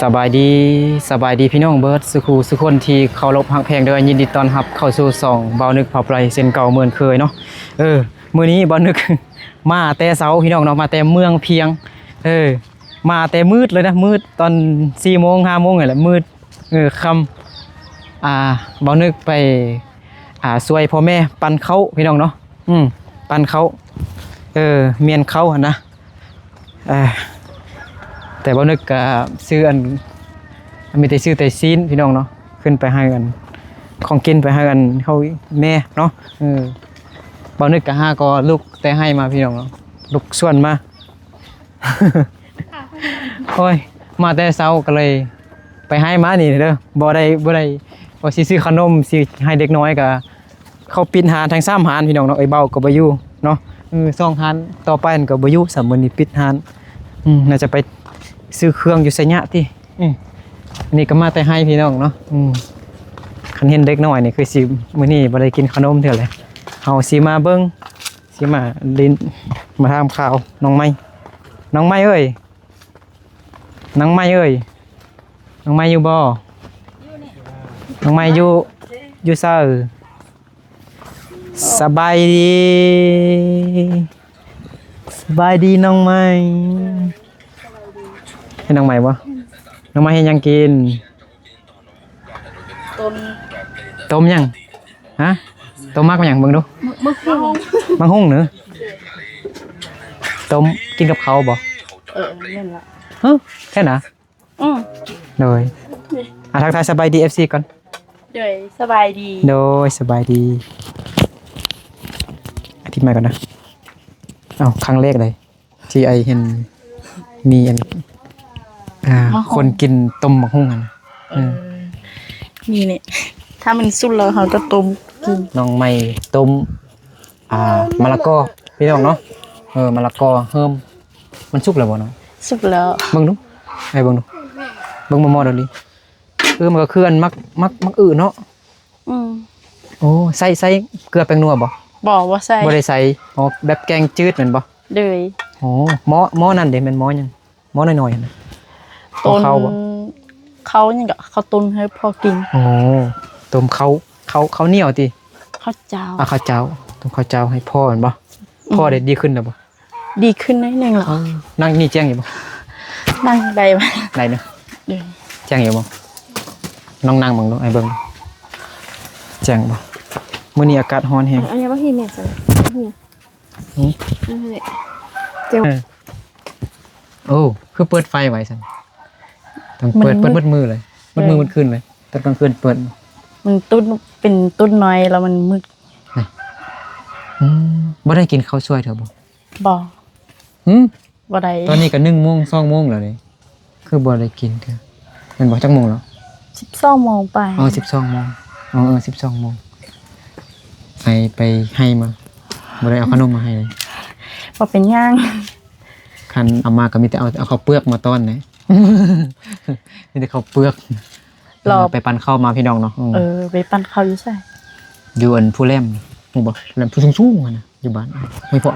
สบายดีสบายดีพี่น้องเบิร์ดสุคนที่เคารพฮักแพงเด้อยินดีต้อนรับเข้าสู่ช่องเบานึกเผาไพรเส้นเก่าเหมือนเคยเนาะมื้อนี้เบานึก มาแต่เช้าพี่น้องเนาะมาแต่เมืองเพียงมาแต่มืดเลยนะมืดตอน4 โมง 5 โมงนี่แหละมืดค่ำเบานึกไปช่วยพ่อแม่ปั่นข้าวพี่น้องเนาะปั่นข้าวเมียนข้าวหั่นนะแต่บ่นึกก็ซื้ออันมีแต่ซื้อแต่ซีนพี่น้องเนาะขึ้นไปให้กันของกินไปให้กันเขาแม่เนาะบ่นึกก็ก็ลูกแต่ให้มาพี่น้องเนาะลูกส่วนมา โอ้ยมาแต่เช้าก็เลยไปให้มานี่เด้อบ่ได้ว่าสิซื้อขนมสิให้เด็กน้อยก็เขาปิดหานทั้ง3หานพี่น้องเนาะเบาก็บ่อยู่เนาะ2หานต่อไปก็บ่อยู่มื้อนี้ปิดหานน่าจะไปซื้อเครื่องอยู่ไสยะตินี่ก็มาแต่ให้พี่น้องเนาะคันเห็นเด็กน้อยนี่คือสิมื้อนี้บ่ได้กินขนมเท่าไหร่เฮาสิมาเบิ่งสิมาลิ้นมาถามข่าวน้องไม้เอ้ยน้องไม้เอ้ยน้องไม้อยู่บ่น้องไม้อยู่ซ่าสบายดีน้องไม้ให้น้องใหม่บ่น้องใหม่ให้ยังกินต้มยังฮะต้มมากกว่ายังเบิ่งดูมังหุ่งเนอะต้มกินกับเขาบ่นั่นล่ะแค่น่ะเลยทักทายสบายดี FC ก่อนโดยสบายดีโดยสบายดีอธิบายก่อนนะครั้งแรกเลยที่ไอเห็นมีอันคนกินต้มมะฮุ่งกันนี่เนี่ยถ้ามันสุดแล้วเขาจะต้มกินน้องไม่ต้มมะละกอพี่น้องเนาะมะละกอเฮิมมันสุกแล้วบ่เนาะสุกแล้วเบิ่งดูให้เบิ่งดูเบิ่งมอๆเดี๋ยวนี้มันก็คืออันมักอื่นเนาะโอ้ใส่เกลือแป้งนัวบ่ว่าใส่บ่ได้ใส่แบบแกงจืดแม่นบ่เลยหม้อนั่นเด้แม่นหม้อหยังหม้อน้อยๆน่ะต้นเขานี่ก็เขาต้มให้พอกินต้มเขาเหนียวติข้าวเจ้าข้าวเจ้าต้มข้าวเจ้าให้พ่อเห็นบ่พ่อได้ดีขึ้นแล้วบ่ดีขึ้นนิดนึงหรอนั่งนี่แจ้งอยู่บ่นั่งได้บ่ได้เนาะแจ้งอยู่บ่น้องนั่งบังดูไอ้เบิ่งแจ้งบ่มื้อนี้อากาศร้อนแฮงอันนี้บ่เห็นแม่ซั่นเจ้าโอ้คือเปิดไฟไว้ซั่นต้องเปิดมืดเลยมืดคืนเลยตอนกลางคืนเปิดมันเป็นต้นน้อยแล้วมันมืดบ่ได้กินข้าวช่วยเถอะบ่บ่ได้ตอนนี้ก็1 โมง 2 โมงแล้วนี่คือบ่ได้กินเถอะมันบ่จักโมงแล้ว12 โมงไป12 โมง12 โมงไปให้มาบ่ได้เอาขนมมาให้เลยบ่เป็นหยังคันเอามาก็มีแต่เอาข้าวเปลือกมาต้อนนะมีแต่ข้าวเปลือกรอไปปั่นข้าวมาพี่น้องเนาะไปปั่นข้าวอยู่ใช่อยู่อันผู้แลมนี่บ่แลมผู้สูงๆกันนะอยู่บ้านไม่พอ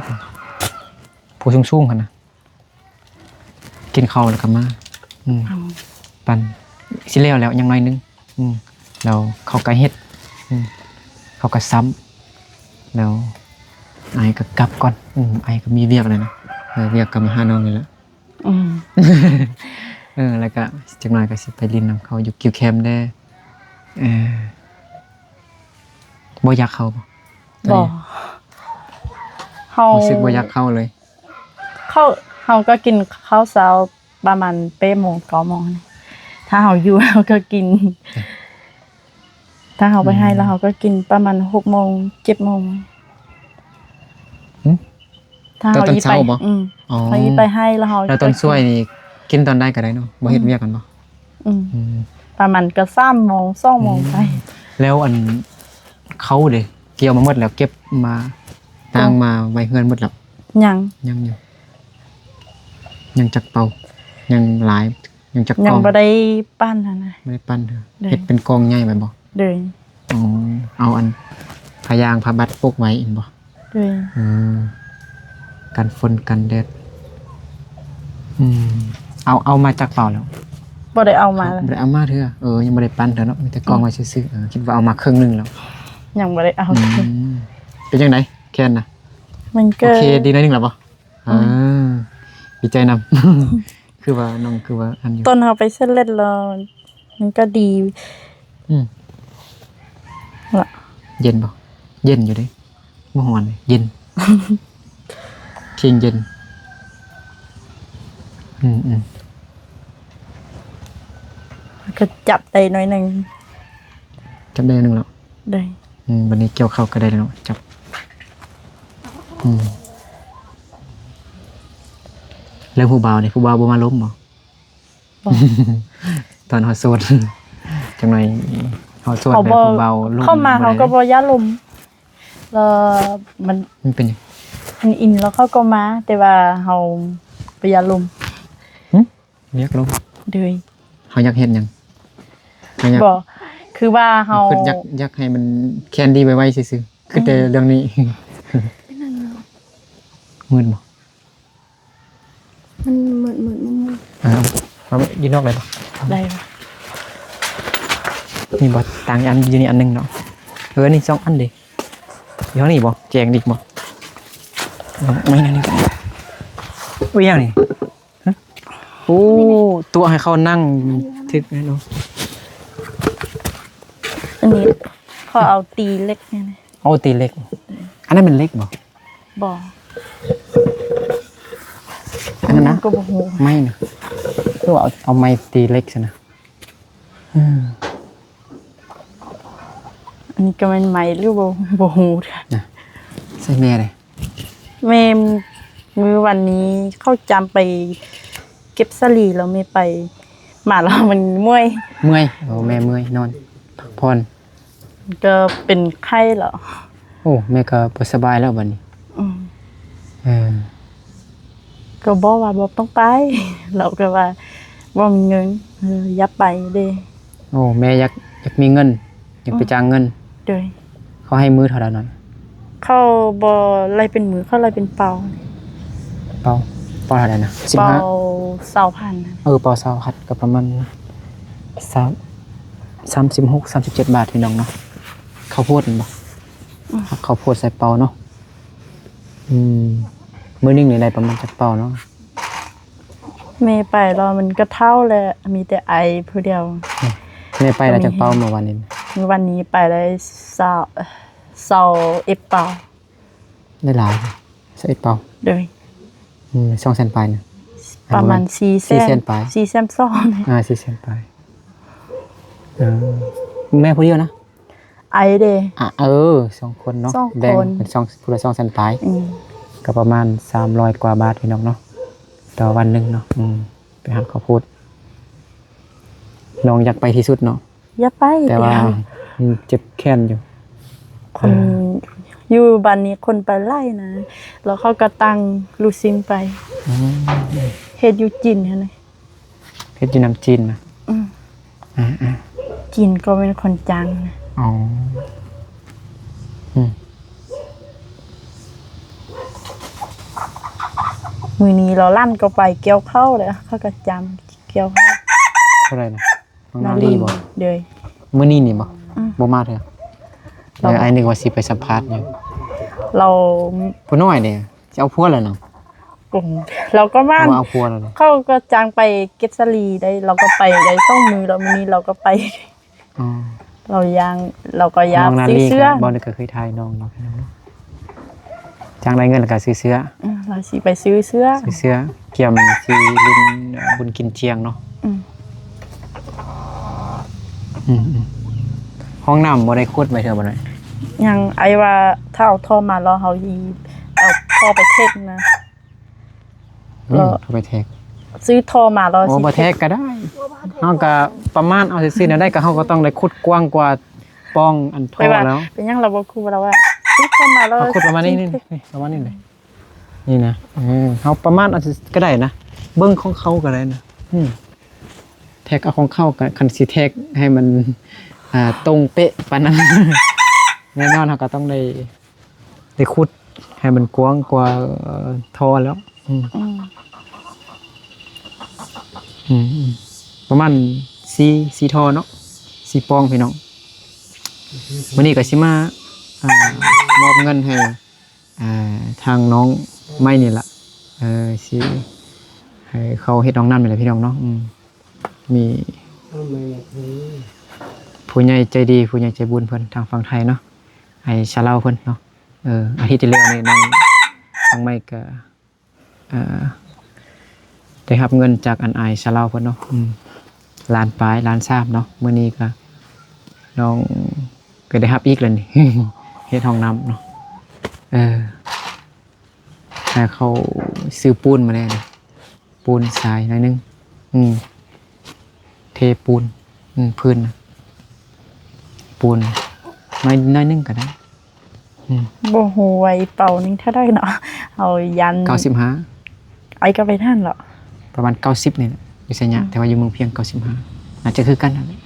ผู้สูงๆกันนะกินข้าวแล้วก็มาปั่นสิแล้วยังน้อยนึงแล้วเขาก็เฮ็ดเขาก็ซ้ำแล้วไอ้ก็กลับก่อนไอ้ก็มีเวียกเลยนะเวียกกับมาหาน้องนี่แหละแล้วก็จักหน่อยก็สิไปลินน้ำเขาอยู่กิวแคมได้บ่อยากเข้าบ่เฮารู้สึกบ่อยากเข้าเลยเฮาก็กินข้าวเช้าประมาณ8 โมง 9 โมงถ้าเฮาอยู่เฮาก็กินถ้าเฮาไปให้แล้วเฮาก็กินประมาณ6 โมง 7 โมงถ้าเฮาอีไปเฮาอีไปให้แล้วเฮาแล้วตอนช่วยนี่กินตอนได้ก็ได้เนาะบ่เฮ็ดเวียกกันบ่ประมาณก็3 โมง 2 โมงไปแล้วอันเขาเด้เกี่ยวมาหมดแล้วเก็บมาตั้งมาไว้เฮือนหมดแล้วยังอยู่ยังจักเป่ายังหลายยังจักกองยังบ่ได้ปั้นนะไม่ได้ปั้นเด้อเฮ็ดเป็นกองใหญ่ไว้บ่เด้อเอาอันพยางพบัดปกไว้อีกบ่เด้อกันฝนกันแดดเอามาจากเป่าแล้ว บ่ได้เอามา บ่ได้เอามาเถอะยังบ่ได้ปั้นเถอะเนาะมีแต่กองไว้ซื่อๆคิดว่าเอามาครึ่งนึงแล้ว ยังบ่ได้เอา เป็นจังไดแค่นน่ะ มัน โอ ก็ เคดีหน่อยนึงแล้วบ่ดีใจนำ คือว่าน้องคือว่าอันอยู่ ต้นเฮาไปเส้นเล็ดแล้วมันก็ดี อืม ล่ะ เย็นบ่เย็นอยู่เด้บ่ฮ้อนเลยเย็น เคียงเย็นอืม ก็จับได้หน่อยหนึง จับได้นึงแล้ว ได้ วันนี้เกี่ยวข้าวก็ได้แล้วเนาะจับแล้วผู้บ่าวนี่ผู้บ่าวบ่มาล้มบ่ บ่ ตอนเฮาโสด จังหน่อยเฮาโสด เขา แล้ว บ่ ผู้บ่าวล้ม เข้ามาเขาก็บ่ยาลมแล้วมัน มันเป็นหยัง มันอินแล้วเขาก็มา แต่ว่าเฮาบ่ยาลม เรียกล้ม เด้ย เฮาอยากเฮ็ดหยังเฮาอยาก บ่คือว่าเฮา คืออยากให้มันแคนดี้ไว้ซื่อๆคือแต่เรื่องนี้ มึนบ่ มันเอาอยู่นอกเลยบ่ ได้บ่ นี่บ่ต่างอันอยู่นี่อันนึงเนาะนี่2อันดิอยู่ข้างนี้บ่แจงดิบ่ไม่นั่นนี่อุ้ยยังนี่ฮะโอ้ตัวให้เขานั่งทึกนะเนาะ อันนี้เขาเอาตีเล็กเนี่ยนะ โอ้ตีเล็กอันนั้นมันเล็กบ่ บ่ อันนั้นนะ ก็บ่ฮู้ ไม่นะคือว่าเอาไม้ตีเล็กซะนะ อันนี้ก็มันใหม่หรือบ่ฮู้เด้อ ใส่แม่เลย แม่มื้อวันนี้เขาจำไปเก็บสลีแล้วไม่ไปมาแล้วมันเมื่อย เมื่อยโอ้แม่เมื่อยนอนพักผ่อน ก็เป็นไข้เหรอ โอ้แม่ก็บ่สบายแล้วบัดนี้ อืม เออ ก็บอกว่าบ่ต้องไป เราก็ว่าบ่มีเงินอย่าไปเด้ โอ้แม่อยากมีเงินอยากไปจ้างเงิน เด้ย เขาให้มื้อเท่าไหร่หน่อย เขาบ่ไล่เป็นมือเขาไล่เป็นเป่า เปาเท่าไหร่นะ เป่า 15 20,000นะ เปา20หัดก็ประมาณ36 37 บาทพี่น้องเนาะข้าวโพดนั่นบ่ข้าวโพดใส่เปาเนาะมื้อนึงนี่ได้ประมาณจักเปาเนาะ แม่ไปแล้วมันก็เท่าแหละมีแต่ไอผู้เดียว แม่ไปแล้วจักเปาเมื่อวานนี้ มื้อวันนี้ไปได้20เอฟเป่า ได้หลายใส่เปา เด้ย 200,000ปลายนะ ประมาณ4 4 เซนไป 4 เซนซ้อน 4 เซนไปแม่ผู้เดียวนะ ไอเด้ 2 คนเนาะ สองคน แบ่งเป็น2ผู้ละ200,000ปลาย อืม ก็ประมาณ300กว่าบาทพี่น้องเนาะต่อวันหนึงเนาะไปหาข้าวโพดน้องอยากไปที่สุดเนาะ อย่าไป แต่ว่า เดี๋ยว เจ็บแค้นอยู่ คนอยู่บ้านนี้คนไปไล่นะแล้วเขาก็ตั้งลูกซิมไปเฮ็ดอยู่จีนหั่นน่ะ เพชรอยู่น้ำจีนนะ อืม อ่า จีนก็เป็นคนจังนะ อ๋ออืม มื้อนี้เราลั่นก็ไปเกี่ยวข้าวเลยเขาก็จำเกี่ยวข้าว เท่าไหร่นะน้องนาลีบ่ เด้ย มื้อนี้นี่บ่ อืม บ่มาเถอะ เรา ไอ้นึกว่าสิไปสัมภาษณ์อยู่ เรา ผู้น้อยเด้จะเอาผัวแล้วเนาะ กลุ่มเราก็บ้าน ว่าเอาผัวแล้วเนาะ เขาก็จ้างไปเก็บสลีได้เราก็ไปได้ต้องมือเรามื้อนี้เราก็ไป อ๋อ เราก็ยาง น้องนา ซื้อ ลี เสื้อ บ่ได้เคยทายน้องเนาะจ้างได้เงินแล้วก็ซื้อเสื้อ เราสิไปซื้อเสื้อ ซื้อเสื้อเกี่ยมสิลินบุญกินเชียงเนาะ อืม ห้องน้ำบ่ได้ขุดไว้เถอะบ่หน่อย ยังไอ้ว่าถ้าเอาท่อมาแล้วเฮายีเอาท่อไปเทคนะ เอาไปแทก ซื้อท่อมาแล้ว โอ้บ่แทกก็ได้เฮาก็ประมาณเอาซื่อๆน่ะได้ก็เฮาก็ต้องได้ขุดกว้างกว่าป้องอันท่ ไป อ ว่า แล้ว เป็นยังเราบ่คูเราว่าซื้อท่อมาแล้ว เอาขุดประมาณนี้นี่ประมาณนี้เลยนี่นะเฮาประมาณเอาก็ได้นะเบิ่งของเขาก็ได้นะแทกเอาของเขาก็คันสิแทกให้มันตรงเป๊ะปานนั้น แน่นอนเฮาก็ต้องได้ขุดให้มันกว้างกว่าท่อแล้ว ประ ประมาณ4 ท่อเนาะ4 ปองพี่น้องวันนี้ก็สิมามอบเงินให้ทางน้องไม่นี่ล่ะสิให้เขาเฮ็ดน้องน้ำนี่แหละพี่น้องเนาะมีผู้ใหญ่ใจดีผู้ใหญ่ใจบุญเพิ่นทางฝั่งไทยเนาะให้ชาลาวเพิ่นเนาะอาทิตย์ที่แล้วนี่น้องไม่ก็ได้รับเงินจากอันอายชาลาวเพิ่นเนาะล้านปลายล้านทราบเนาะมื้อนี้ก็น้องก็ได้รับอีกแล้วนี่ เฮ็ดห้องน้ำเนาะให้เขาซื้อปูนมาแน่เลยปูนทรายหน่อยนึงเทปูนพื้นปูนน้อยนึงก็ได้บ่ฮู้ไว้เป่านึงถ้าได้เนาะเอายัน95ไอ้ก็ไปท่านเหรอประมาณ90นี่แหละอยู่ไสยะแต่ว่าอยู่เมืองเพียง95น่าจะคือกันนั่นแหละ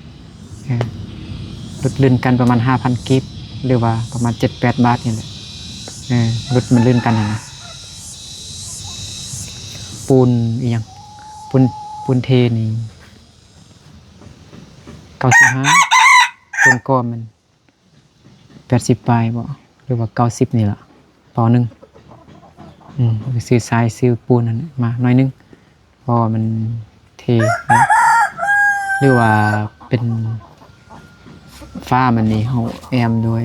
ลดลื่นกันประมาณ 5,000 กิบหรือว่าประมาณ 7-8 บาทนี่แหละลดมันลื่นกันนะปูนอีหยังปูนเทนี่95ปูนก้อนมัน80ปลายบ่หรือว่า90นี่ล่ะปอนึงซื้อทรายซื้อปูนนั่นมาหน่อยนึงเพราะมันเทนะหรือว่าเป็นฟ้ามันนี่เฮาแอมด้วย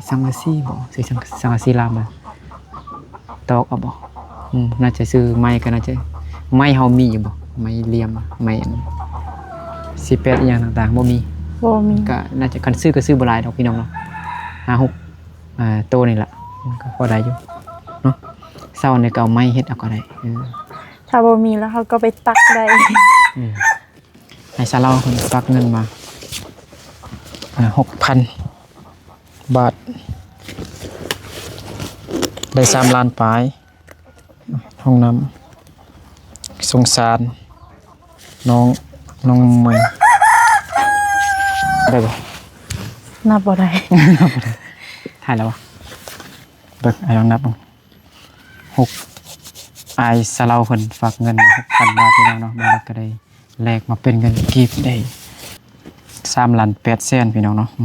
สังกะสีบ่ซื้อสังกะสีลามมาตอกเอาบ่น่าจะซื้อไม้ก็น่าจะไม้เฮามีอยู่บ่ไม้เหลี่ยมไม้18อีหยังต่างๆบ่มีก็น่าจะคันซื้อก็ซื้อบ่หลายดอกพี่น้องเนาะ5-6โตนี่ล่ะก็พอได้อยู่เนาะเช้านี่ก็เอาไม้เฮ็ดเอาก็ได้ถ้าบ่มีแล้วเขาก็ไปตักได้ให้ซาเราเพิ่นตักเงินมา6,000 บาทได้3 ล้านปลายห้องน้ำสงสารน้องใหม่ได้บ่นับบ่ได้ถ่ายแล้วบ่เบิ่งลองนับ6อายซาเราเพิ่นฝากเงินมา 6,000 บาทพี่น้องเนาะบ่ได้ก็ได้แลกมาเป็นเงินกีบได้3,800,000พี่น้องเนาะ1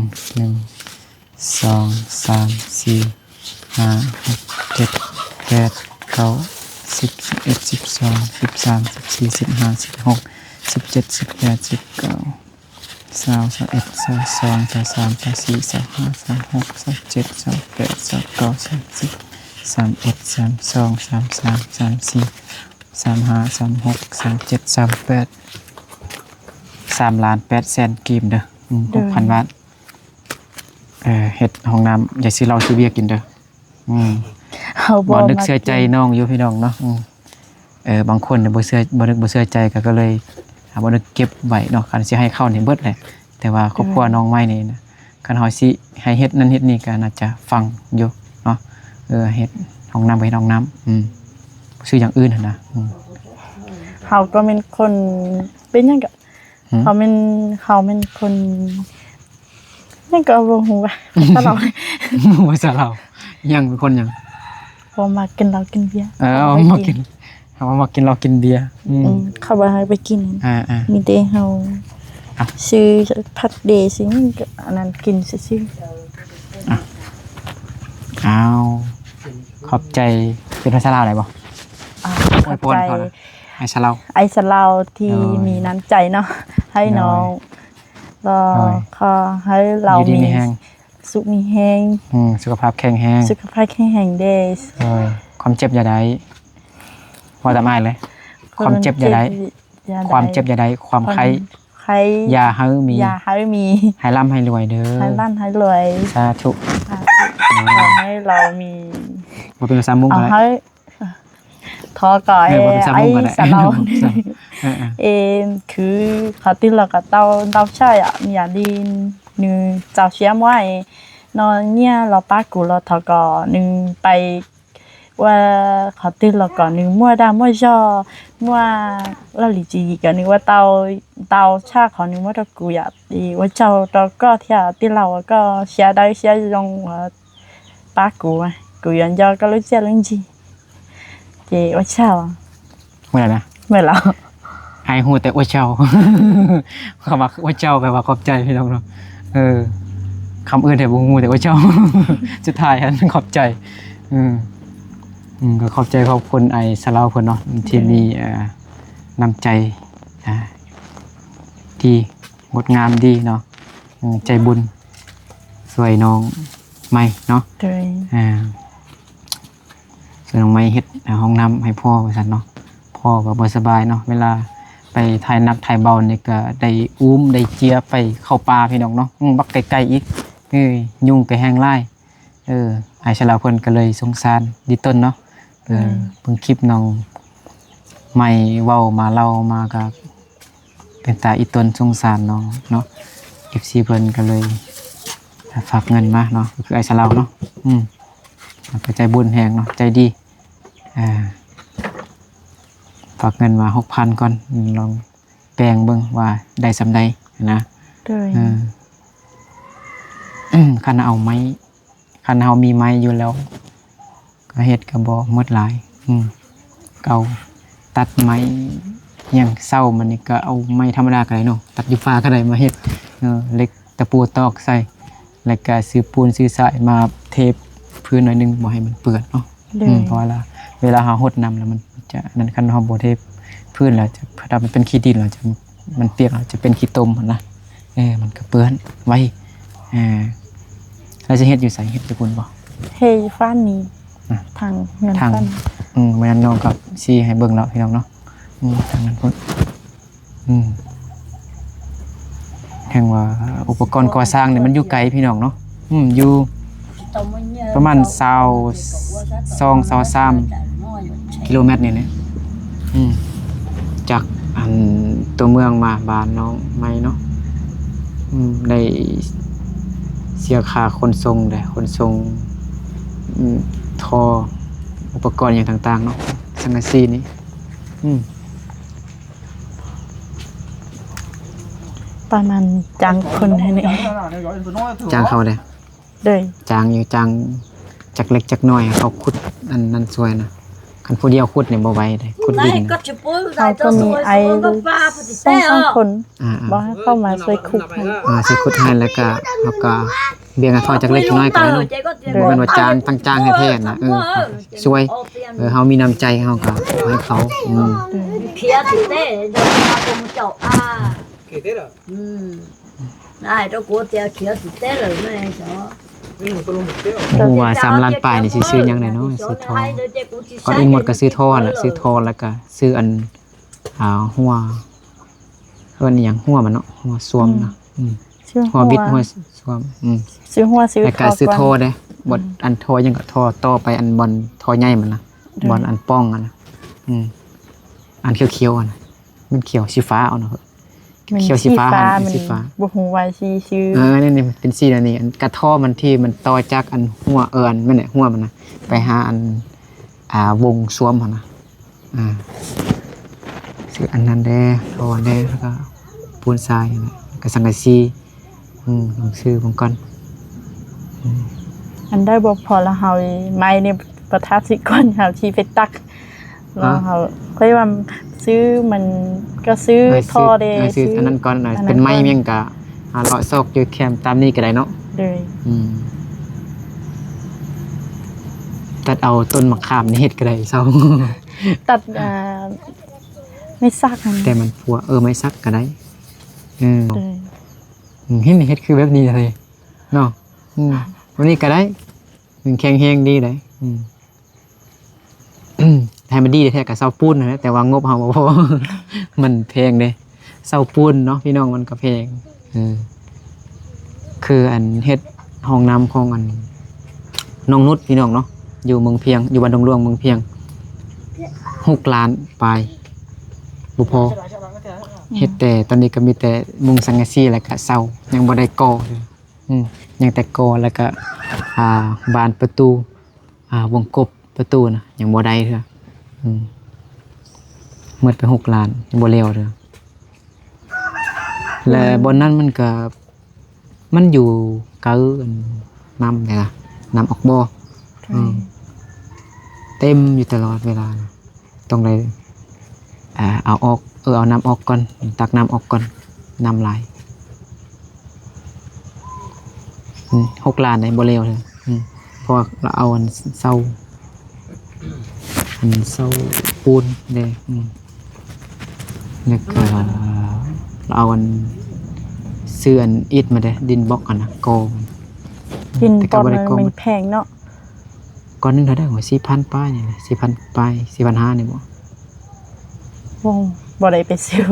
2 3 4 5 6 7 8 9 10 11 12 13 14 15 16 17 18 19 20 21 22 23 24 25 26 27 28 29 30 31 32 33 34 35 36 37 38 3,800,000 กีบเด้อ6,000 บาทเฮ็ดห้องน้ำอย่าซื้อเหล้าซื้อเบียร์กินเด้อบ่นึกเชื่อใจน้องอยู่พี่น้องเนาะบางคนเนี่ยบ่นึกบ่เชื่อใจก็เลยบ่นึกเก็บไว้เนาะคันสิให้เข้านี่เบิดแหละแต่ว่าครอบครัวน้องไม้นี่นะคันเฮาสิให้เฮ็ดนั่นเฮ็ดนี่ก็น่าจะฟังอยู่เนาะเฮ็ดห้องน้ำไว้ห้องน้ำซื้ออย่างอื่นหั่นนะเฮาก็เป็นคนเป็นหยังก็เขาเป็นคนนั่นก็บ่ฮู้ว่าตลอดว่าซะเรายังเป็นคนหยังบ่มากินเหล้ากินเบียร์มากินเหล้ากินเบียร์เขาบ่ให้ไปกินมีแต่เฮาซื้อผัดเดซิงก็อันนั้นกินซื่ออ้าวขอบใจเป็นภาษาลาวได้บ่ขอบใจไอ้ซะเราที่มีน้ำใจเนาะให้น้องก็ขอให้เรามีสุขมีแรงสุขภาพแข็งแรงเด้ความเจ็บอย่าได้พอตามอ้ายเลยความเจ็บอย่าได้ความเจ็บอย่าได้ความไข้อย่าให้มีให้ร่ำให้รวยเด้อให้ร่ำให้รวยสาธุขอให้เรามีบ่เป็นภาษามุ่งก็ได้ทอก่อยไอ้สะเราคือเขาติเราก็เต้าใช่อ่ะอย่าดีนึงเจ้าเชียมไว้นอนเนี่ยเราป้ากูเราทอก่อนึงไปว่าเขาติเราก่อนนึงมั่วดามั่วจ่อมั่วเราหลีจีกันนึงว่าเต้าชาเขานึงว่าตะกูอยากดีว่าเจ้าตอก็ที่ติเราก็เสียได้เสียยงป้ากูกูยันยอก็รู้เจ้าเรื่องจีเจ้ว่าเช้าเมื่อไหร่นะเมื่อเรา หายหูแต่ว่าเจ้า คำว่าว่าเจ้าแปลว่าขอบใจพี่น้องเนาะคำอื่นแต่บ่ฮู้แต่ว่าเจ้า สุดท้ายอันขอบใจก็ขอบใจขอบคุณไอ้สลาวเพิ่นเนาะที่มีน้ำใจดีงดงามดีเนาะใจบุญสวยน้องใหม่เนาะสวยน้องใหม่เฮ็ดห้องน้ำให้พ่อว่าซั่นเนาะพ่อก็บ่สบายเนาะเวลาไปถ่ายหนักถ่ายเบานี่ก็ได้อุ้มได้เจียไปเข้าป่าพี่น้องเนาะบักไกลๆอีกยุงก็แห้งหลายไอ้ฉลาวเพิ่นก็เลยสงสารดิต้นเนาะเพิ่งคลิปน้องใหม่เว้ามาเล่ามาก็เป็นตาอีต้นสงสารน้องเนาะ FC เพิ่นก็เลยฝากเงินมาเนาะคือไอ้ฉลาวเนาะก็ใจบุญแฮงเนาะใจดีฝากเงินมา 6,000 ก่อนลองแปลงเบิ่งว่าได้สำใดนะคันเอาไม้คันเฮามีไม้อยู่แล้วก็เฮ็ดก็บ่หมดหลายเก่าตัดไม้อย่างเศร้ามันนี่ก็เอาไม้ธรรมดาก็ได้เนาะตัดอยู่ฟ้าก็ได้มาเฮ็ดเหล็กตะปูตอกใส่แล้วก็ซื้อปูนซื้อทรายมาเทพื้นหน่อยนึงบ่ให้มันเปื้อนเนาะเพราะว่าเวลาหาหดน้ำแล้วมันจะนั่นคันเฮาบ่เทพื้นแล้วจะถ้ามันเป็นขี้ดินแล้วจะมันเปียกแล้วจะเป็นขี้ตมหั่นนะมันก็เปื้อนไว้แล้วจะเฮ็ดอยู่ไสเฮ็ดอยู่พุ่นบ่เฮ้ยฟ้านนี้ทางเงินฟ้านมื้อนั้นน้องก็สิให้เบิ่งแล้วพี่น้องเนาะทางนั้นพุ่นแห่งว่าอุปกรณ์ก่อสร้างนี่มันอยู่ไกลพี่น้องเนาะอยู่ประมาณ23กิโลเมตรนี่นะจากอันตัวเมืองมาบ้านน้องใหม่เนาะได้เสียค่าขนส่งได้ขนส่งท่ออุปกรณ์อย่างต่างๆเนาะสังกะสีนี่ประมาณจังคนให้นี่จางเขาเลยจางอยู่จางจักเล็กจักน้อยเขาขุดอันนั้นสวยนะคันผู้เดียวขุดเนี่ยบ่ไหวเลยขุดดินนะเขาก็มีไอ้2-3คนบ่ให้เข้ามาช่วยขุดให้ช่วยขุดให้แล้วก็เขาก็เบี้ยกันทอดจักเล็กจักน้อยก็ได้เนาะบ่แม่นว่าจางตั้งจางให้แท้นะช่วยเฮามีน้ำใจเฮาก็ให้เขาnày đó của tia kia thì té rồi này sao ฮู้ว่า3ล้านปลายนี่สิซื้อหยังได้เนาะซื้อทองก่อนอื่นหมดก็ซื้อทองล่ะซื้อทองแล้วก็ซื้ออันหัวเอิ้นอีหยังหัวมันเนาะหัวสวมนะหัวบิดหัวสวมซื้อหัวซื้อแล้วก็ซื้อทอเด้บ่อันทอยังก็ทอต่อไปอันบอลทอใหญ่มันนะบอลอันป้องอันนะอันเขียวๆอันมันเขียวสีฟ้าเอาเนาะเขียวสีฟ้าสีฟ้าบ่ฮู้ว่าสิชื่อนี่เป็นสีอันนี้อันกระท่อมันที่มันต่อจากอันหัวอันนั่นแหละหัวมันนะไปหาอันวงสวมหั่นนะซื้ออันนั้นแด้ทอแด้แล้วก็ปูนทรายนะก็สังกะสีลองซื้อผมก่อนอันได้บ่พอแล้วเฮาไม้นี่ประทับสิก่อนเฮาที่ไปตักแล้วเฮาค่อยว่าซื้อมันก็ซื้อทอเด้ซื้ออันนั้นก่อนเป็นไม้เมี่ยงกะเลาะซอกอยู่แคมตามนี้ก็ได้เนาะเลยตัดเอาต้นมะขามนี่เฮ็ดก็ได้เซาตัดไม่ซักแต่มันพัวไม่ซักก็ได้เฮ็ดคือแบบนี้เลยเนาะวันนี้ก็ได้แข็งแรงดีเลยให้มันดีแท้กับเสาปูนนะแต่ว่างบเฮาบ่พอมันแพงเด้เสาปูนเนาะพี่น้องมันก็แพงคืออันเฮ็ดห้องน้ำของอันน้องนุชพี่น้องเนาะอยู่เมืองเพียงอยู่บ้านดงหลวงเมืองเพียง6 ล้านปลายบ่พอเฮ็ดแต่ตอนนี้ก็มีแต่มุงสังกะสีแล้วก็เสายังบ่ได้ก่อยังแต่ก่อแล้วก็บานประตูวงกบประตูนะยังบ่ได้เด้อหมดไป6 ล้านยังบ่แล้วเด้อและบนนั้นมันก็มันอยู่เกินน้ำเนี่ยนะน้ำออกบ่เต็มอยู่ตลอดเวลาต้องได้เอาออก เอาน้ำออกก่อนตักน้ำออกก่อนน้ำลาย6 ล้านได้บ่เลวเลยเพราะว่าเราเอาอันเศร้าปูนเด้แล้วก็เราเอาอันเสื้ออันอิฐมาเด้ดินบล็อกกันนะกอง กิน แต่ ต ก็ อน บ่ได้ นั้น กอง มันแพงเนาะ ก้อนหนึงเท่าได้หัว4,000ป้ายนี่แหละ4,000ป้าย4,500นี่บ่ โอ้บ่ได้ไปซื้อ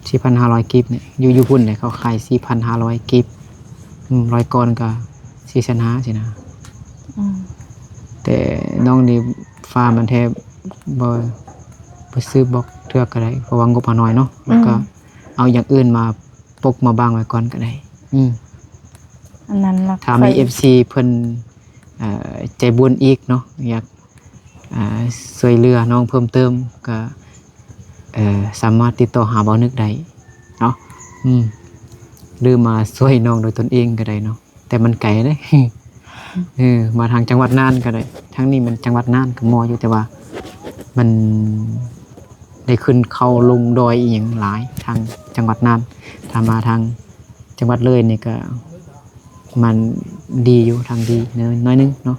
4,500กิบเนี่ยอยู่พุ่นเนี่ยเขาขาย 4,500 กิบ100ก้อนก็4,500สินะ อืม แต่น้องนี่ฟ้ามันแทบบ่ซื้อบล็อกเทือกก็ได้เพราะว่างบน้อยเนาะแล้วก็เอาอย่างอื่นมาปกมาบางไว้ก่อนก็ได้อันนั้นล่ะ ถ้ามี FC เพิ่นใจบุญอีกเนาะอยากช่วยเหลือน้องเพิ่มเติมก็สามารถติดต่อหาบ่าวนึกได้เนาะหรือมาช่วยน้องโดยตนเองก็ได้เนาะแต่มันไกลเด้ มาทางจังหวัดน่านก็ได้ทั้งนี้มันจังหวัดน่านก็มออยู่แต่ว่ามันได้ขึ้นเขาลงดอยอีหยังหลายทางจังหวัดน่านถ้ามาทางจังหวัดเลยนี่ก็มันดีอยู่ทางดีน้อยนึงเนาะ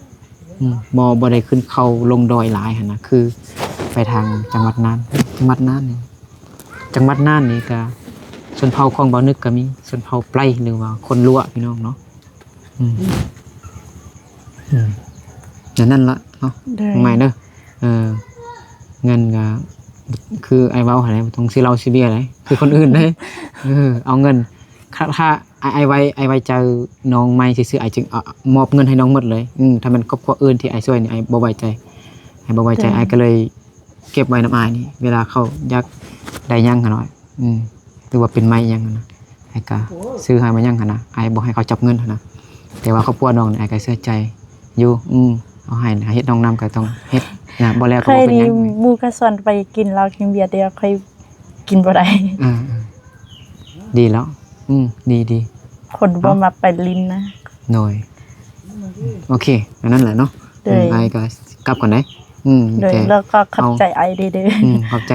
บ่ได้ขึ้นเขาลงดอยหลายหั่นนะคือไปทางจังหวัดน่านนี่ก็ชนเผ่าของบ่าวนึกก็มีชนเผ่าไพร่หรือว่าคนลั่วพี่น้องเนาะนั่นละเนาะใหม่เด้อเงินก็คือไอ้เว้าหาได้บ่ต้องสิเราสิเบียอะไรคือคนอื่นเด้เอาเงินถ้าไอ้ไว้เจอน้องใหม่ซื่อๆไอ้จึงมอบเงินให้น้องหมดเลยถ้ามันครอบครัวอื่นที่ไอ้ช่วยนี่ไอ้บ่ไว้ใจไอ้ก็เลยเก็บไว้นำอ้ายนี่เวลาเขาอยากได้หยังหั่นน่ะหรือว่าเป็นไม้หยังหั่นน่ะไอ้ก็ซื้อให้มาหยังหั่นน่ะไอ้บ่ให้เขาจับเงินหั่นน่ะแต่ว่าครอบครัวน้องนี่ไอ้ก็เชื่อใจอยู่เอาให้เฮ็ดน้องนำก็ต้องเฮ็ดนะบ่แล้วก็บ่เป็นหยังหมู่ก็ส่วนไปกินเหล้ากินเบียร์เดียวค่อยกินบ่ได้ ดีแล้วดี คนบ่มาไปลิ้นนะ หน่อยโอเคนั่นแหละเนาะไอ้ก็กลับก่อนได้แล้วก็ขอบใจไอ้เด้อขอบใจ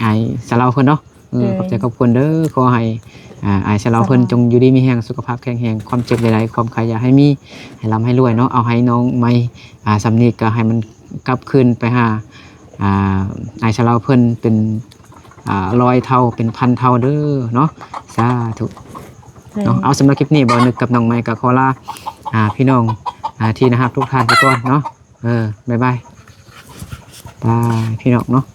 ไอ้สะเลาเพิ่นเนาะขอบใจขอบคุณเด้อขอให้ไอ้สะเลาเพิ่นจงอยู่ดีมีแรงสุขภาพแข็งแรงความเจ็บหลายๆความขายอย่าให้มีให้ร่ำให้รวยเนาะเอาให้น้องใหม่สำนีก็ให้มันกลับคืนไปหาไอ้สะเลาเพิ่นเป็น100 เท่าเป็น1,000 เท่าเด้อเนาะสาธุเนาะเอาสำหรับคลิปนี้บ่าวนึกกับน้องใหม่ก็ขอลาพี่น้องที่นะครับทุกท่านไปก่อนเนาะบ๊ายบายพี่น้องเนาะ